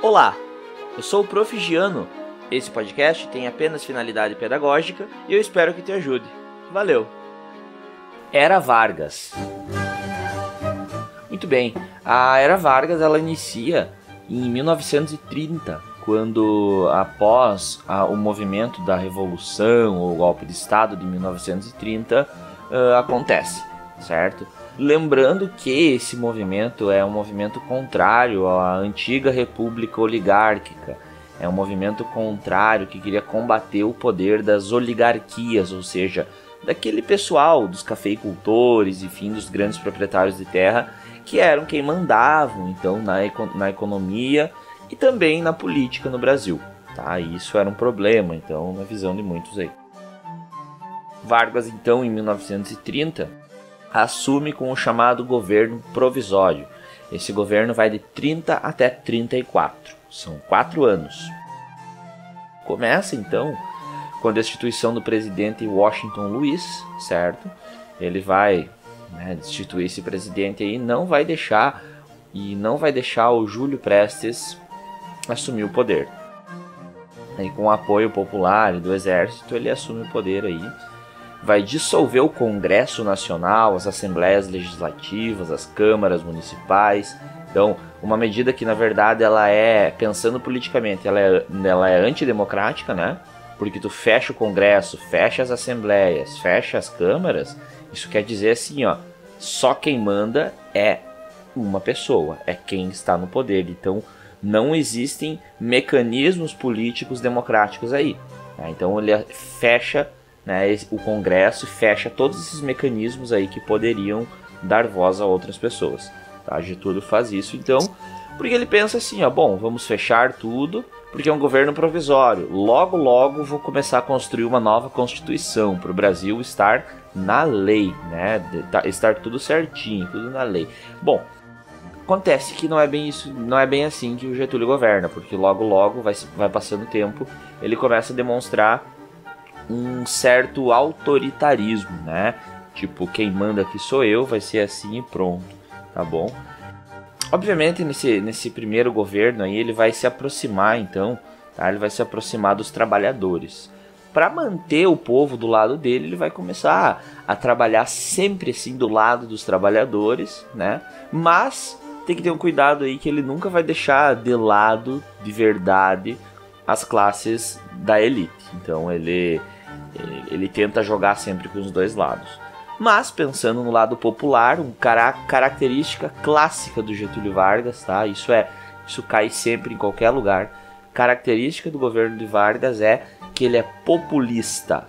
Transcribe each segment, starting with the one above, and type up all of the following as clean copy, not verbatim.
Olá, eu sou o Prof. Giano. Esse podcast tem apenas finalidade pedagógica e eu espero que te ajude. Valeu! Era Vargas. Muito bem, a Era Vargas ela inicia em 1930, quando após o movimento da Revolução ou golpe de Estado de 1930 acontece, certo? Lembrando que esse movimento é um movimento contrário à antiga república oligárquica. É um movimento contrário que queria combater o poder das oligarquias, ou seja, daquele pessoal, dos cafeicultores, enfim, dos grandes proprietários de terra, que eram quem mandavam então na economia e também na política no Brasil. Tá? E isso era um problema, então, na visão de muitos aí. Vargas, então, em 1930... assume com o chamado governo provisório. Esse governo vai de 30 até 34, são 4 anos. Começa então com a destituição do presidente Washington Luiz, certo? Ele vai destituir esse presidente aí, não vai deixar o Júlio Prestes assumir o poder. E com o apoio popular e do exército, ele assume o poder aí. Vai dissolver o Congresso Nacional, as Assembleias Legislativas, as câmaras municipais. Então, uma medida que, na verdade, ela é, pensando politicamente, ela é antidemocrática, né? Porque tu fecha o Congresso, fecha as Assembleias, fecha as câmaras. Isso quer dizer assim, ó, só quem manda é uma pessoa, é quem está no poder. Então, não existem mecanismos políticos democráticos aí. Né? Então, ele fecha... o Congresso fecha todos esses mecanismos aí que poderiam dar voz a outras pessoas. Tá? Getúlio faz isso, então, porque ele pensa assim, ó, bom, vamos fechar tudo, porque é um governo provisório. Logo vou começar a construir uma nova Constituição para o Brasil estar na lei, né? Estar tudo certinho, tudo na lei. Bom, acontece que não é bem isso, não é bem assim que o Getúlio governa, porque logo vai passando o tempo, ele começa a demonstrar um certo autoritarismo, né? Tipo, quem manda aqui sou eu, vai ser assim e pronto, tá bom? Obviamente, nesse primeiro governo aí, ele vai se aproximar, então, tá? Ele vai se aproximar dos trabalhadores. Para manter o povo do lado dele, ele vai começar a trabalhar sempre assim do lado dos trabalhadores, né? Mas tem que ter um cuidado aí que ele nunca vai deixar de lado, de verdade, as classes da elite. Então, ele tenta jogar sempre com os dois lados. Mas, pensando no lado popular, uma característica clássica do Getúlio Vargas, tá? Isso cai sempre em qualquer lugar. Característica do governo de Vargas é que ele é populista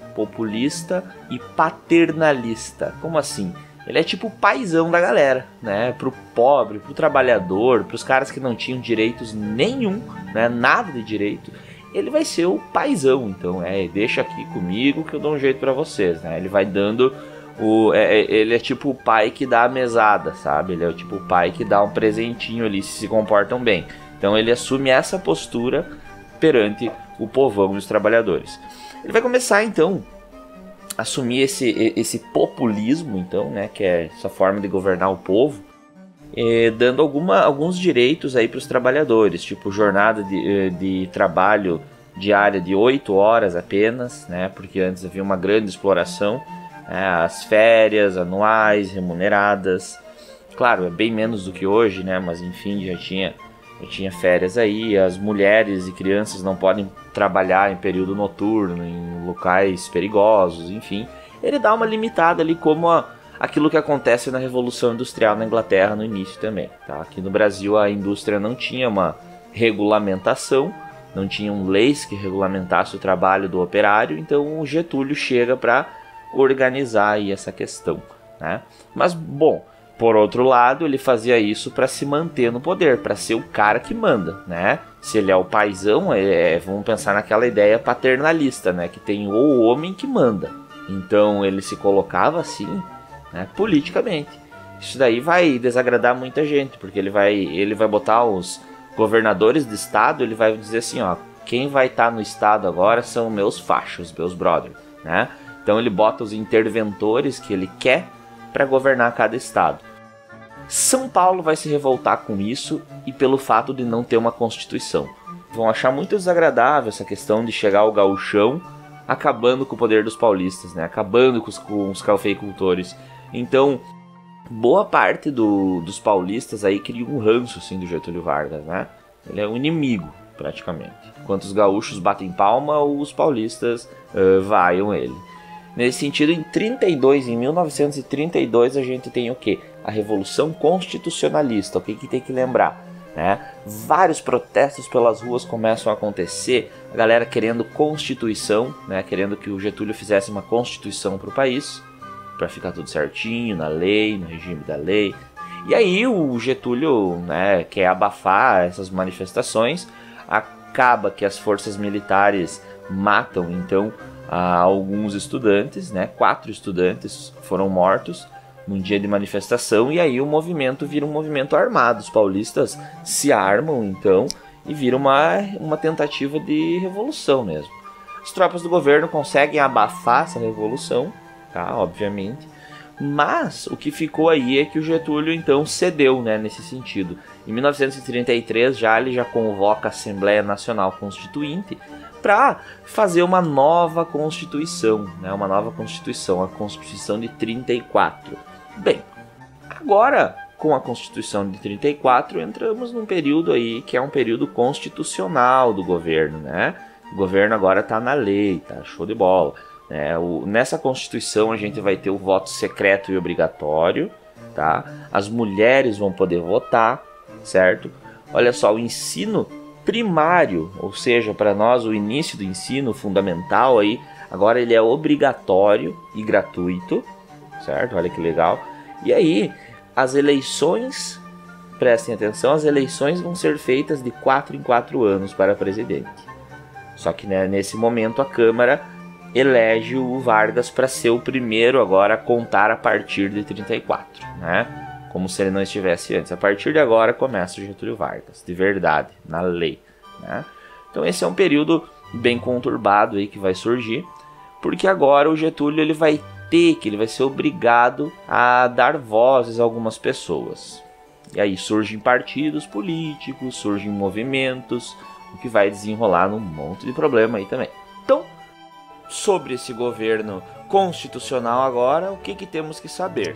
e paternalista. Como assim? Ele é tipo o paizão da galera, né? Pro pobre, pro trabalhador, pros caras que não tinham direitos nenhum, né? Nada de direito. Ele vai ser o paizão, então deixa aqui comigo que eu dou um jeito pra vocês, né? Ele vai dando ele é tipo o pai que dá a mesada, sabe? Ele é tipo o pai que dá um presentinho ali se comportam bem. Então ele assume essa postura perante o povão e os trabalhadores. Ele vai começar então a assumir esse populismo, então, né? Que é essa forma de governar o povo. Dando alguns direitos aí para os trabalhadores, tipo jornada de trabalho diária de 8 horas apenas, né, porque antes havia uma grande exploração, as férias anuais remuneradas, claro, é bem menos do que hoje, né, mas enfim, já tinha férias aí, as mulheres e crianças não podem trabalhar em período noturno, em locais perigosos, enfim, ele dá uma limitada ali como aquilo que acontece na Revolução Industrial na Inglaterra no início também. Tá? Aqui no Brasil a indústria não tinha uma regulamentação, não tinham leis que regulamentassem o trabalho do operário, então o Getúlio chega para organizar aí essa questão. Né? Mas, bom, por outro lado, ele fazia isso para se manter no poder, para ser o cara que manda. Né? Se ele é o paizão, vamos pensar naquela ideia paternalista, né? Que tem o homem que manda. Então ele se colocava assim, né, politicamente. Isso daí vai desagradar muita gente, porque ele vai botar os governadores do estado, ele vai dizer assim, ó, quem vai estar no estado agora são meus fachos, meus brothers, né? Então ele bota os interventores que ele quer para governar cada estado. São Paulo vai se revoltar com isso e pelo fato de não ter uma constituição. Vão achar muito desagradável essa questão de chegar ao gauchão acabando com o poder dos paulistas, né? Acabando com os cafeicultores. Então, boa parte dos paulistas aí cria um ranço assim, do Getúlio Vargas, né? Ele é um inimigo, praticamente. Enquanto os gaúchos batem palma, os paulistas vaiam ele. Nesse sentido, em 1932, a gente tem o quê? A Revolução Constitucionalista. O que tem que lembrar? Né? Vários protestos pelas ruas começam a acontecer, a galera querendo constituição, né? Querendo que o Getúlio fizesse uma constituição para o país, para ficar tudo certinho, na lei, no regime da lei. E aí o Getúlio, né, quer abafar essas manifestações, acaba que as forças militares matam então alguns estudantes, né? 4 estudantes foram mortos num dia de manifestação, e aí o movimento vira um movimento armado. Os paulistas se armam então e vira uma tentativa de revolução mesmo. As tropas do governo conseguem abafar essa revolução, tá? Obviamente, mas o que ficou aí é que o Getúlio então cedeu, né, nesse sentido. Em 1933 ele já convoca a Assembleia Nacional Constituinte para fazer uma nova Constituição, né, uma nova Constituição, a Constituição de 34. Bem, agora com a Constituição de 34 entramos num período aí que é um período constitucional do governo, né? O governo agora está na lei, tá show de bola. Nessa Constituição a gente vai ter o voto secreto e obrigatório, tá? As mulheres vão poder votar, certo? Olha só, o ensino primário, ou seja, para nós o início do ensino fundamental aí, agora ele é obrigatório e gratuito, certo? Olha que legal. E aí, as eleições, prestem atenção, as eleições vão ser feitas de 4 em 4 anos para presidente. Só que, né, nesse momento a Câmara elege o Vargas para ser o primeiro agora a contar a partir de 34, né? Como se ele não estivesse antes. A partir de agora começa o Getúlio Vargas, de verdade, na lei, né? Então esse é um período bem conturbado aí que vai surgir, porque agora o Getúlio ele vai ser obrigado a dar vozes a algumas pessoas. E aí surgem partidos políticos, surgem movimentos, o que vai desenrolar num monte de problema aí também. Então, sobre esse governo constitucional agora, o que temos que saber?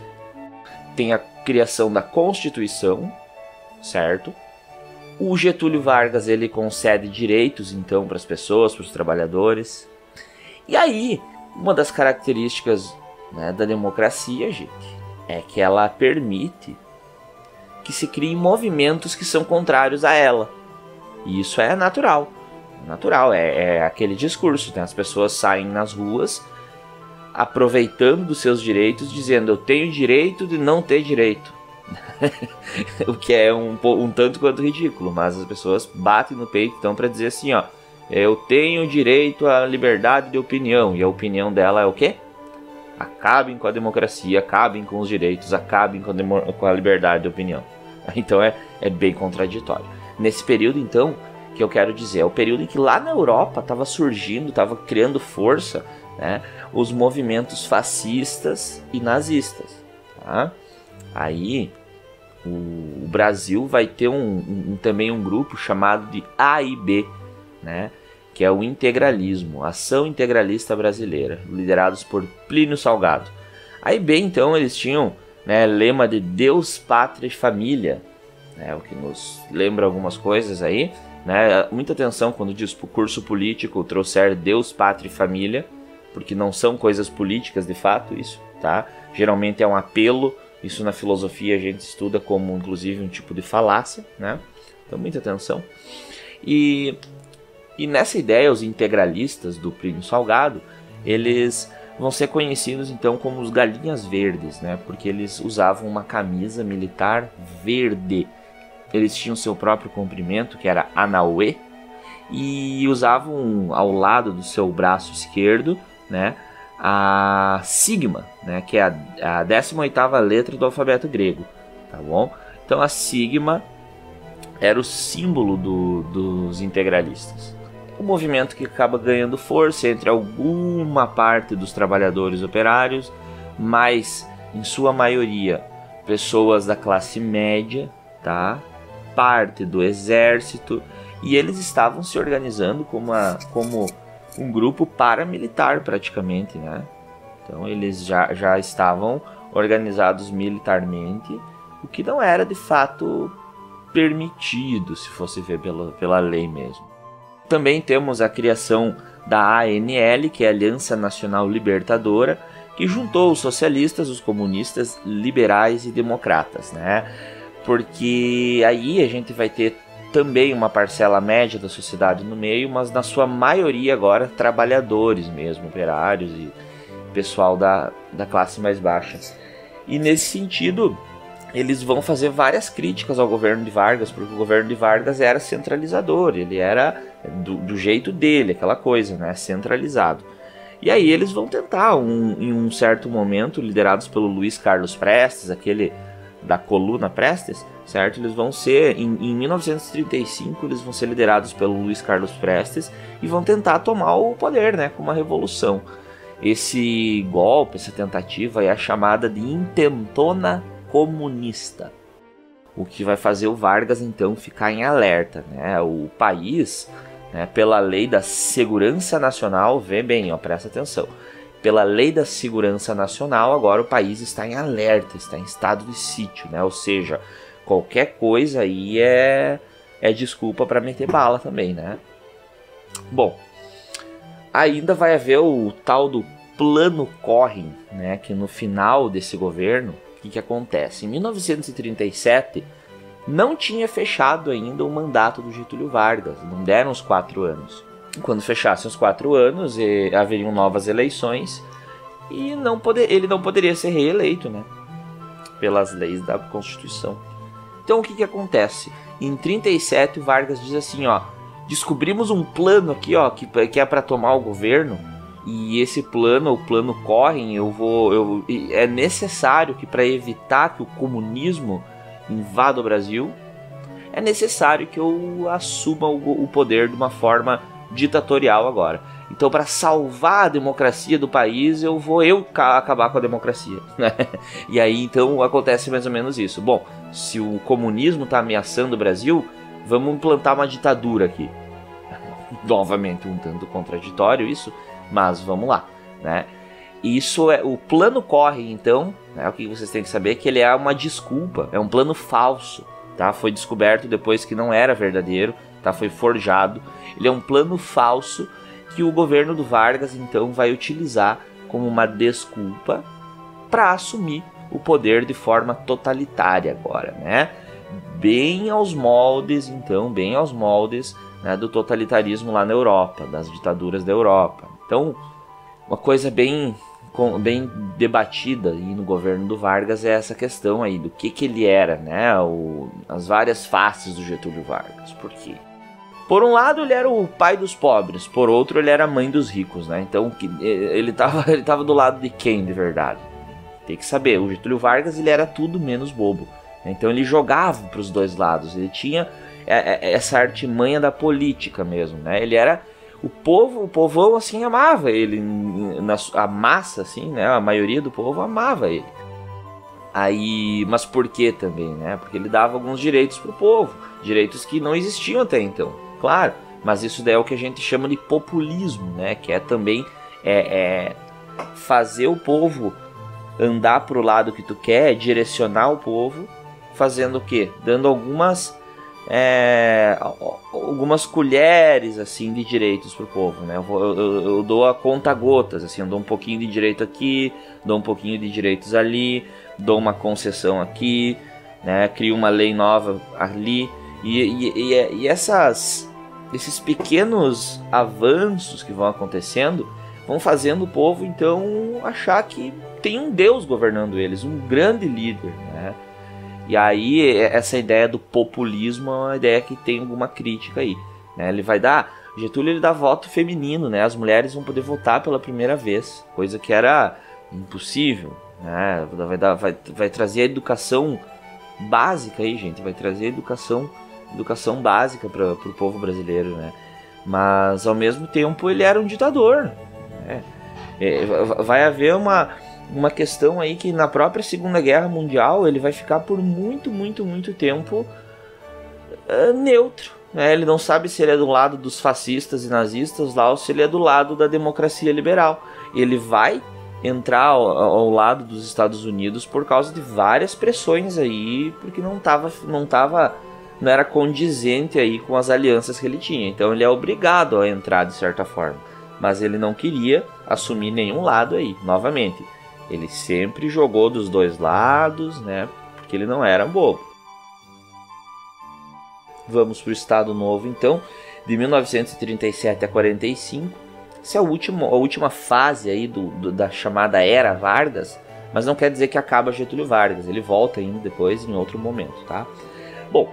Tem a criação da Constituição, certo? O Getúlio Vargas ele concede direitos então para as pessoas, para os trabalhadores. E aí, uma das características, né, da democracia, gente, é que ela permite que se criem movimentos que são contrários a ela. E isso é natural. É aquele discurso, né? As pessoas saem nas ruas aproveitando dos seus direitos, dizendo eu tenho direito de não ter direito. O que é um tanto quanto ridículo, mas as pessoas batem no peito então para dizer assim, ó, eu tenho direito à liberdade de opinião, e a opinião dela é o quê? Acabem com a democracia, acabem com os direitos, acabem com a liberdade de opinião. Então é bem contraditório. Nesse período então, que eu quero dizer, é o período em que lá na Europa estava surgindo, estava criando força, né, os movimentos fascistas e nazistas, tá? Aí o Brasil vai ter também um grupo chamado de AIB, né, que é o integralismo, Ação Integralista Brasileira, liderados por Plínio Salgado. AIB então eles tinham, né, lema de Deus, Pátria e Família, né, o que nos lembra algumas coisas aí, né? Muita atenção quando diz pro curso político trouxer Deus, Pátria e Família, porque não são coisas políticas de fato isso, tá? Geralmente é um apelo, isso na filosofia a gente estuda como inclusive um tipo de falácia, né? Então muita atenção. E nessa ideia os integralistas do Plínio Salgado, eles vão ser conhecidos então como os galinhas verdes, né? Porque eles usavam uma camisa militar verde. Eles tinham seu próprio comprimento, que era Anauê, e usavam ao lado do seu braço esquerdo, né, a sigma, né, que é a 18ª letra do alfabeto grego, tá bom? Então a sigma era o símbolo dos integralistas. Um movimento que acaba ganhando força entre alguma parte dos trabalhadores operários, mas em sua maioria pessoas da classe média, tá? Parte do exército, e eles estavam se organizando como um grupo paramilitar praticamente, né? Então eles já estavam organizados militarmente, o que não era de fato permitido, se fosse ver pela lei mesmo. Também temos a criação da ANL, que é a Aliança Nacional Libertadora, que juntou os socialistas, os comunistas, liberais e democratas, né? Porque aí a gente vai ter também uma parcela média da sociedade no meio, mas na sua maioria agora trabalhadores mesmo, operários e pessoal da classe mais baixa. E nesse sentido, eles vão fazer várias críticas ao governo de Vargas, porque o governo de Vargas era centralizador, ele era do jeito dele, aquela coisa, né, centralizado. E aí eles vão tentar, em um certo momento, liderados pelo Luiz Carlos Prestes, aquele da coluna Prestes, certo? Eles vão ser, em 1935, eles vão ser liderados pelo Luiz Carlos Prestes e vão tentar tomar o poder, né, com uma revolução. Esse golpe, essa tentativa é a chamada de intentona comunista, o que vai fazer o Vargas então ficar em alerta, né? O país, né, pela lei da segurança nacional, vê bem, ó, presta atenção, pela lei da segurança nacional, agora o país está em alerta, está em estado de sítio, né? Ou seja, qualquer coisa aí é desculpa para meter bala também, né? Bom, ainda vai haver o tal do Plano Correm, né? Que no final desse governo, o que acontece? Em 1937, não tinha fechado ainda o mandato do Getúlio Vargas, não deram os 4 anos. Quando fechassem os 4 anos, haveriam novas eleições e ele não poderia ser reeleito, né? Pelas leis da Constituição. Então o que acontece? Em 37, o Vargas diz assim, ó, descobrimos um plano aqui, ó, que é para tomar o governo, e esse plano, o Plano Correm, é necessário que, para evitar que o comunismo invada o Brasil, é necessário que eu assuma o poder de uma forma ditatorial agora. Então, para salvar a democracia do país, eu vou acabar com a democracia, né? E aí, então, acontece mais ou menos isso. Bom, se o comunismo está ameaçando o Brasil, vamos implantar uma ditadura aqui. Novamente, um tanto contraditório isso, mas vamos lá, né? Isso é o Plano Correm, então, né? O que vocês têm que saber é que ele é uma desculpa, é um plano falso, tá? Foi descoberto depois que não era verdadeiro, tá? Foi forjado. Ele é um plano falso que o governo do Vargas, então, vai utilizar como uma desculpa para assumir o poder de forma totalitária agora, né? Bem aos moldes, então, né, do totalitarismo lá na Europa, das ditaduras da Europa. Então, uma coisa bem debatida aí no governo do Vargas é essa questão aí do que ele era, né? As várias faces do Getúlio Vargas. Por quê? Por um lado, ele era o pai dos pobres, por outro, ele era a mãe dos ricos, né? Então, ele tava do lado de quem, de verdade? Tem que saber, o Getúlio Vargas, ele era tudo menos bobo, né? Então, ele jogava para os dois lados, ele tinha essa artimanha da política mesmo, né? Ele era o povão, assim, amava ele, a massa, assim, né? A maioria do povo amava ele. Aí, mas por que também, né? Porque ele dava alguns direitos pro povo, direitos que não existiam até então, claro. Mas isso daí é o que a gente chama de populismo, né? Que é também fazer o povo andar pro lado que tu quer, direcionar o povo, fazendo o quê? Dando algumas colheres assim de direitos pro povo, né? Eu dou a conta gotas, assim, eu dou um pouquinho de direito aqui, dou um pouquinho de direitos ali, dou uma concessão aqui, né? Crio uma lei nova ali e esses pequenos avanços que vão acontecendo vão fazendo o povo então achar que tem um Deus governando eles, um grande líder, né? E aí essa ideia do populismo é uma ideia que tem alguma crítica aí, né? Getúlio ele dá voto feminino, né? As mulheres vão poder votar pela primeira vez, coisa que era impossível, né? Vai trazer a educação básica aí, gente, vai trazer educação básica para o povo brasileiro, né? Mas ao mesmo tempo ele era um ditador, né? Vai haver uma questão aí que na própria Segunda Guerra Mundial ele vai ficar por muito tempo neutro, né? Ele não sabe se ele é do lado dos fascistas e nazistas lá ou se ele é do lado da democracia liberal. Ele vai entrar ao lado dos Estados Unidos por causa de várias pressões aí, porque não era condizente aí com as alianças que ele tinha. Então ele é obrigado a entrar de certa forma, mas ele não queria assumir nenhum lado aí. Novamente, ele sempre jogou dos dois lados, né? Porque ele não era bobo. Vamos para o Estado Novo então, de 1937 a 45. Essa é a última fase aí da chamada Era Vargas, mas não quer dizer que acaba Getúlio Vargas, ele volta ainda depois em outro momento, tá? Bom,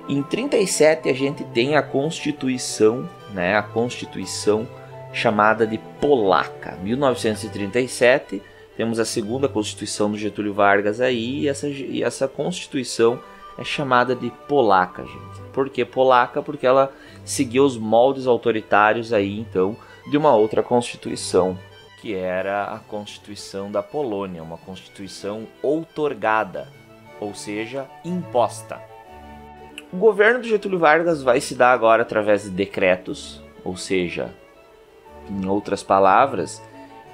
em 37 a gente tem a Constituição, né? A Constituição chamada de Polaca. 1937 temos a segunda Constituição do Getúlio Vargas aí, e essa Constituição é chamada de Polaca, gente. Por que Polaca? Porque ela seguiu os moldes autoritários aí, então, de uma outra Constituição, que era a Constituição da Polônia, uma Constituição outorgada, ou seja, imposta. O governo do Getúlio Vargas vai se dar agora através de decretos, ou seja, em outras palavras,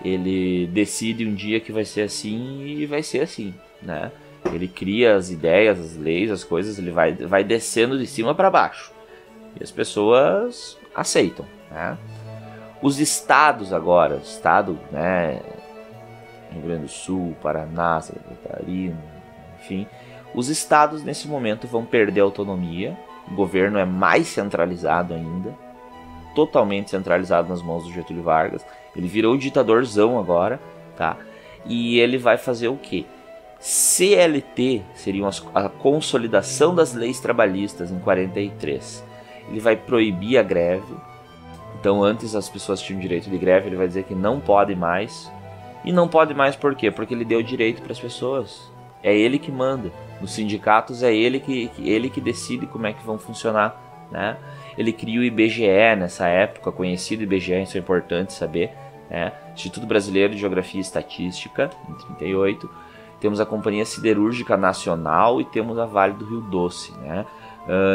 ele decide um dia que vai ser assim e vai ser assim, né? Ele cria as ideias, as leis, as coisas, ele vai descendo de cima para baixo. E as pessoas aceitam, né? Os estados agora, estado, né, Rio Grande do Sul, Paraná, Santa Catarina, enfim, os estados nesse momento vão perder autonomia, o governo é mais centralizado ainda, totalmente centralizado nas mãos do Getúlio Vargas, ele virou ditadorzão agora, tá? E ele vai fazer o quê? CLT, seriam a consolidação das leis trabalhistas em 43. Ele vai proibir a greve. Então antes as pessoas tinham direito de greve, ele vai dizer que não pode mais. E não pode mais por quê? Porque ele deu direito para as pessoas. É ele que manda. Nos sindicatos é ele que decide como é que vão funcionar, né? Ele cria o IBGE nessa época, conhecido IBGE, isso é importante saber, né? Instituto Brasileiro de Geografia e Estatística, em 38. Temos a Companhia Siderúrgica Nacional e temos a Vale do Rio Doce, né?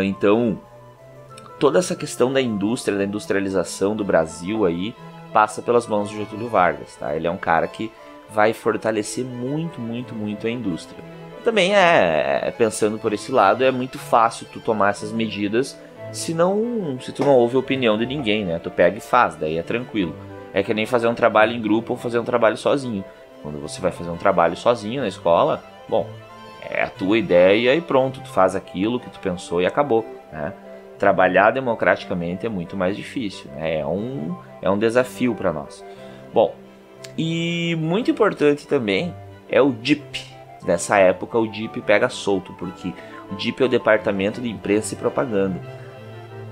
Então, toda essa questão da indústria, da industrialização do Brasil aí, passa pelas mãos do Getúlio Vargas, tá? Ele é um cara que vai fortalecer muito a indústria. Também pensando por esse lado, é muito fácil tu tomar essas medidas se tu não ouve a opinião de ninguém, né? Tu pega e faz, daí é tranquilo. É que nem fazer um trabalho em grupo ou fazer um trabalho sozinho. Quando você vai fazer um trabalho sozinho na escola, bom, é a tua ideia e pronto, tu faz aquilo que tu pensou e acabou, né? Trabalhar democraticamente é muito mais difícil, né? É um desafio para nós. Bom, e muito importante também é o DIP. Nessa época o DIP pega solto, porque o DIP é o Departamento de Imprensa e Propaganda.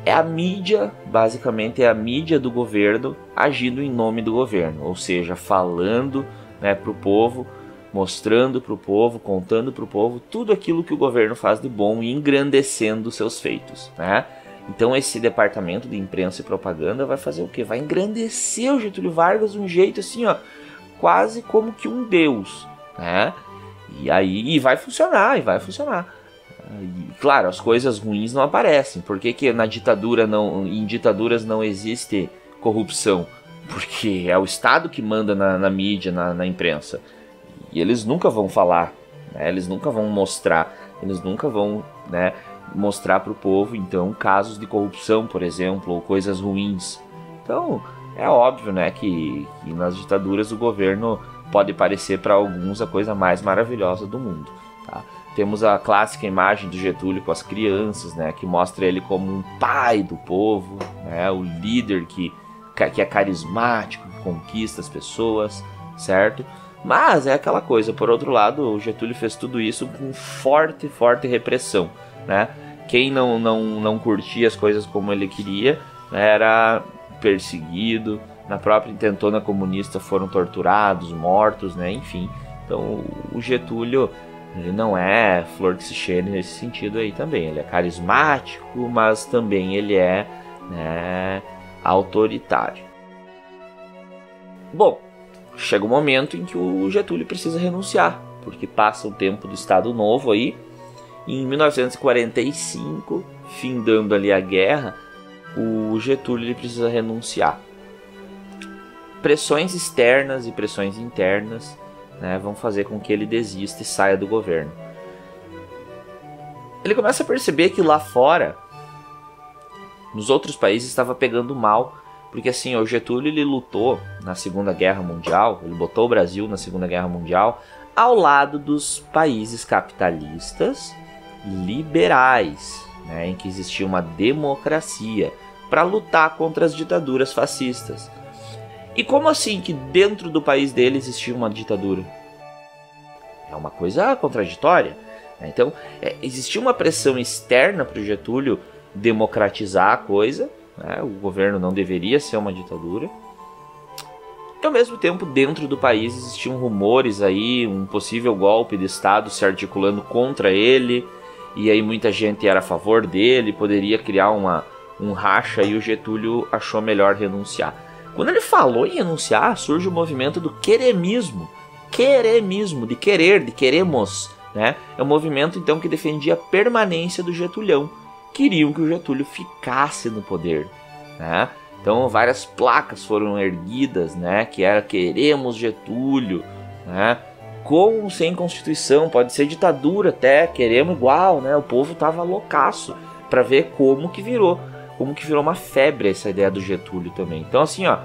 É a mídia, basicamente é a mídia do governo agindo em nome do governo, ou seja, falando, né, para o povo, mostrando para o povo, contando para o povo tudo aquilo que o governo faz de bom e engrandecendo seus feitos, né? Então esse departamento de imprensa e propaganda vai fazer o quê? Vai engrandecer o Getúlio Vargas de um jeito assim, ó, quase como que um deus, né? E vai funcionar. E, claro, as coisas ruins não aparecem. Por que em ditaduras não existe corrupção? Porque é o Estado que manda na mídia, na imprensa. E eles nunca vão falar, né? Eles nunca vão mostrar, eles nunca vão, né, mostrar para o povo, então, casos de corrupção, por exemplo, ou coisas ruins. Então, é óbvio, né, que nas ditaduras o governo pode parecer para alguns a coisa mais maravilhosa do mundo, tá? Temos a clássica imagem do Getúlio com as crianças, né, que mostra ele como um pai do povo, né, o líder que é carismático, que conquista as pessoas, certo? Mas é aquela coisa, por outro lado, o Getúlio fez tudo isso com forte repressão, né? Quem não curtia as coisas como ele queria, né, era perseguido, na própria intentona comunista foram torturados, mortos, né? Enfim, então o Getúlio, ele não é flor que se cheire nesse sentido aí também. Ele é carismático, mas também ele é, né, autoritário. Bom, chega um momento em que o Getúlio precisa renunciar, porque passa o tempo do Estado Novo aí, e em 1945, findando ali a guerra, o Getúlio ele precisa renunciar. Pressões externas e pressões internas, né, vão fazer com que ele desista e saia do governo. Ele começa a perceber que lá fora, nos outros países, estava pegando mal, porque assim, o Getúlio ele lutou na Segunda Guerra Mundial, ele botou o Brasil na Segunda Guerra Mundial ao lado dos países capitalistas liberais, né, em que existia uma democracia, para lutar contra as ditaduras fascistas. E como assim que dentro do país dele existia uma ditadura? É uma coisa contraditória. Então, existia uma pressão externa para o Getúlio democratizar a coisa, né? O governo não deveria ser uma ditadura. E ao mesmo tempo, dentro do país existiam rumores aí, um possível golpe de Estado se articulando contra ele, e aí muita gente era a favor dele, poderia criar um racha, e o Getúlio achou melhor renunciar. Quando ele falou em renunciar, surge o movimento do queremismo. Queremismo, de querer, de queremos, né? É um movimento então que defendia a permanência do Getulhão. Queriam que o Getúlio ficasse no poder, né? Então várias placas foram erguidas, né? Que era queremos Getúlio, né? Com ou sem Constituição, pode ser ditadura até, queremos igual, né? O povo tava loucaço para ver como que virou uma febre essa ideia do Getúlio também. Então assim, ó,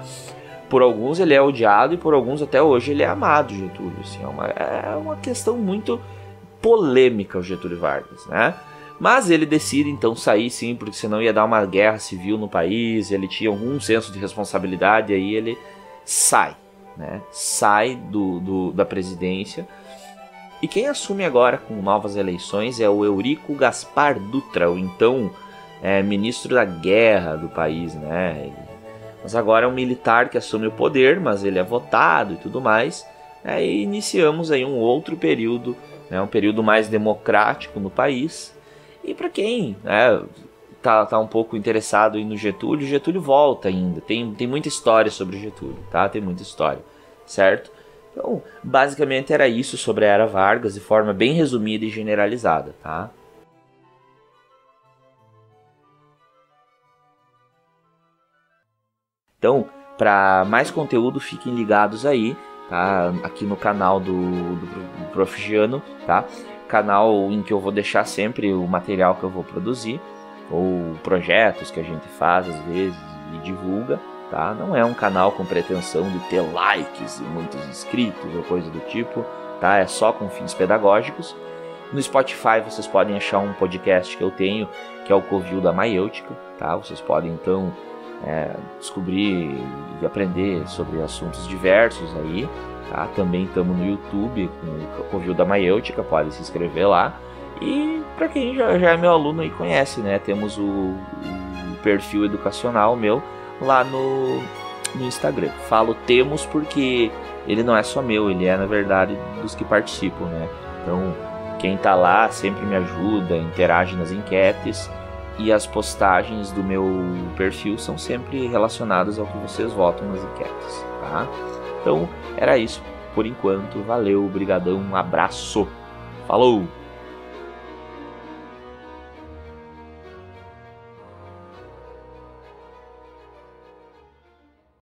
por alguns ele é odiado e por alguns até hoje ele é amado, Getúlio. Assim, é uma questão muito polêmica o Getúlio Vargas, né? Mas ele decide então sair sim, porque senão ia dar uma guerra civil no país, ele tinha algum senso de responsabilidade, e aí ele sai, né? Sai da presidência. E quem assume agora com novas eleições é o Eurico Gaspar Dutra, o então ministro da guerra do país, né? Mas agora é um militar que assume o poder, mas ele é votado e tudo mais. E iniciamos aí um outro período, né? Um período mais democrático no país. E para quem tá um pouco interessado no Getúlio, Getúlio volta ainda. Tem muita história sobre o Getúlio, tá? Tem muita história, certo? Então, basicamente era isso sobre a Era Vargas, de forma bem resumida e generalizada, tá? Então, para mais conteúdo, fiquem ligados aí, tá? Aqui no canal do Prof. Giano, tá? Canal em que eu vou deixar sempre o material que eu vou produzir, ou projetos que a gente faz às vezes e divulga, tá? Não é um canal com pretensão de ter likes e muitos inscritos ou coisa do tipo, tá? É só com fins pedagógicos. No Spotify vocês podem achar um podcast que eu tenho, que é o Covil da Maiêutica, tá? Vocês podem então descobrir e aprender sobre assuntos diversos aí, tá? Também estamos no YouTube com o Covil da Maiêutica, pode se inscrever lá. E para quem já é meu aluno e conhece, né? Temos o perfil educacional meu lá no Instagram. Falo temos porque ele não é só meu, ele é na verdade dos que participam, né? Então quem tá lá sempre me ajuda, interage nas enquetes, e as postagens do meu perfil são sempre relacionadas ao que vocês votam nas enquetes, tá? Então era isso por enquanto, valeu, brigadão, um abraço, falou!